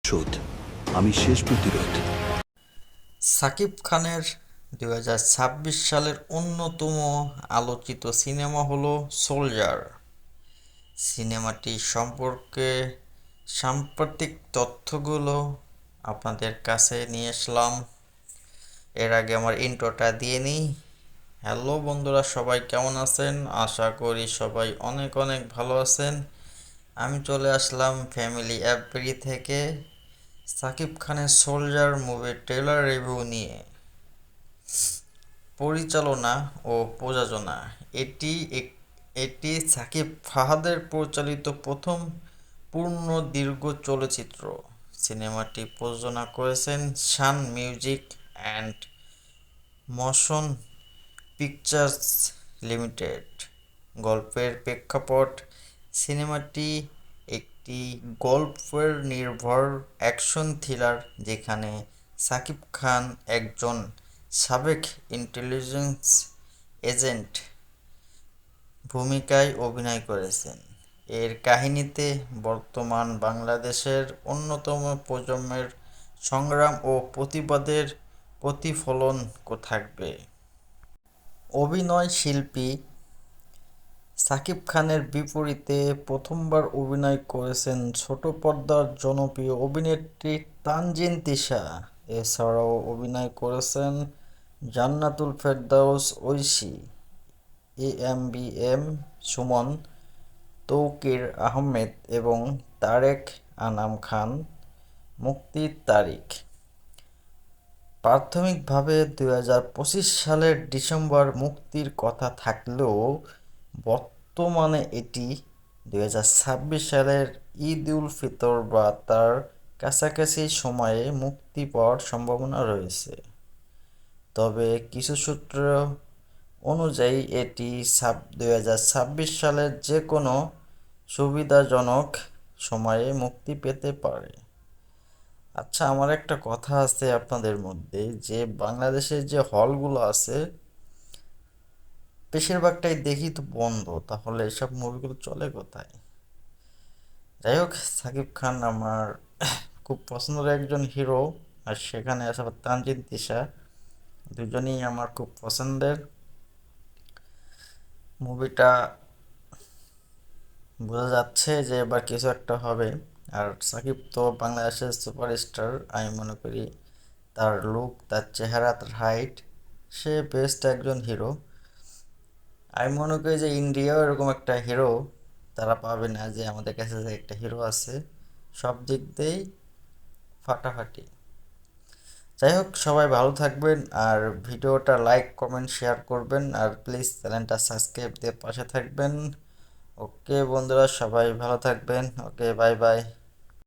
শোধ, আমি শেষ প্রতিরোধ। সাকিব খানের 2026 সালের অন্যতম আলোচিত সিনেমা হলো সোলজার। সিনেমাটি সম্পর্কে সাম্প্রতিক তথ্যগুলো আপনাদের কাছে নিয়ে আসলাম। এর আগে আমার ইন্ট্রোটা দিয়ে নিই। হ্যালো বন্ধুরা, সবাই কেমন আছেন? আশা করি সবাই অনেক অনেক ভালো আছেন। আমি চলে আসলাম ফ্যামিলি অ্যাপরি থেকে সাকিব খানের সোলজার মুভির ট্রেলার রিভিউ নিয়ে। পরিচালনা ও প্রযোজনা, এটি এটি সাকিব ফাহাদের পরিচালিত প্রথম পূর্ণ দীর্ঘ চলচ্চিত্র। সিনেমাটি প্রযোজনা করেছেন Sun Music and Motion Pictures Limited. গল্পের প্রেক্ষাপট, সিনেমাটি একটি গল্পের নির্ভর অ্যাকশন থ্রিলার যেখানে সাকিব খান একজন সাবেক ইন্টেলিজেন্স এজেন্ট ভূমিকায় অভিনয় করেছেন। এর কাহিনীতে বর্তমান বাংলাদেশের অন্যতম প্রজন্মের সংগ্রাম ও প্রতিবাদের প্রতিফলন থাকবে। অভিনয় শিল্পী, সাকিব খানের বিপরীতে প্রথমবার অভিনয় করেছেন ছোট পর্দার জনপ্রিয় অভিনেত্রী তানজিন তিশা। এছাড়াও অভিনয় করেছেন জান্নাতুল ফেরদাউস ঐশী, এম সুমন, তৌকির আহমেদ এবং তারেক আনাম খান। মুক্তির তারিখ প্রাথমিকভাবে 2025 সালের ডিসেম্বর মুক্তির কথা থাকলেও বর্তমানে এটি 2026 সালের ঈদ উল ফিতর বা তার কাছাকাছি সময়ে মুক্তি পাওয়ার সম্ভাবনা রয়েছে। তবে কিছু সূত্র অনুযায়ী এটি 2026 সালের যে কোনো সুবিধাজনক সময়ে মুক্তি পেতে পারে। আচ্ছা, আমার একটা কথা আছে আপনাদের মধ্যে, যে বাংলাদেশের যে হলগুলো আছে বেশিরভাগটাই দেখি তো বন্ধ, তাহলে এসব মুভিগুলো চলে কোথায়? যাই হোক, সাকিব খান আমার খুব পছন্দের একজন হিরো, আর সেখানে আছে আবার তানজিন তিশা, দুজনেই আমার খুব পছন্দের। মুভিটা বোঝা যাচ্ছে যে এবার কিছু একটা হবে। আর সাকিব তো বাংলাদেশের সুপারস্টার, আমি মনে করি তার লুক, তার চেহারা, তার হাইট, সে বেস্ট একজন হিরো। আমি মনে করি যে ইন্ডিয়াও এরকম একটা হিরো তারা পাবে না, যে আমাদের কাছে যে একটা হিরো আছে, সব দিক দিয়েই ফাটাফাটি। যাই হোক, সবাই ভালো থাকবেন, আর ভিডিওটা লাইক কমেন্ট শেয়ার করবেন, আর প্লিজ চ্যানেলটা সাবস্ক্রাইব দিয়ে পাশে থাকবেন। ওকে বন্ধুরা, সবাই ভালো থাকবেন। ওকে, বাই বাই।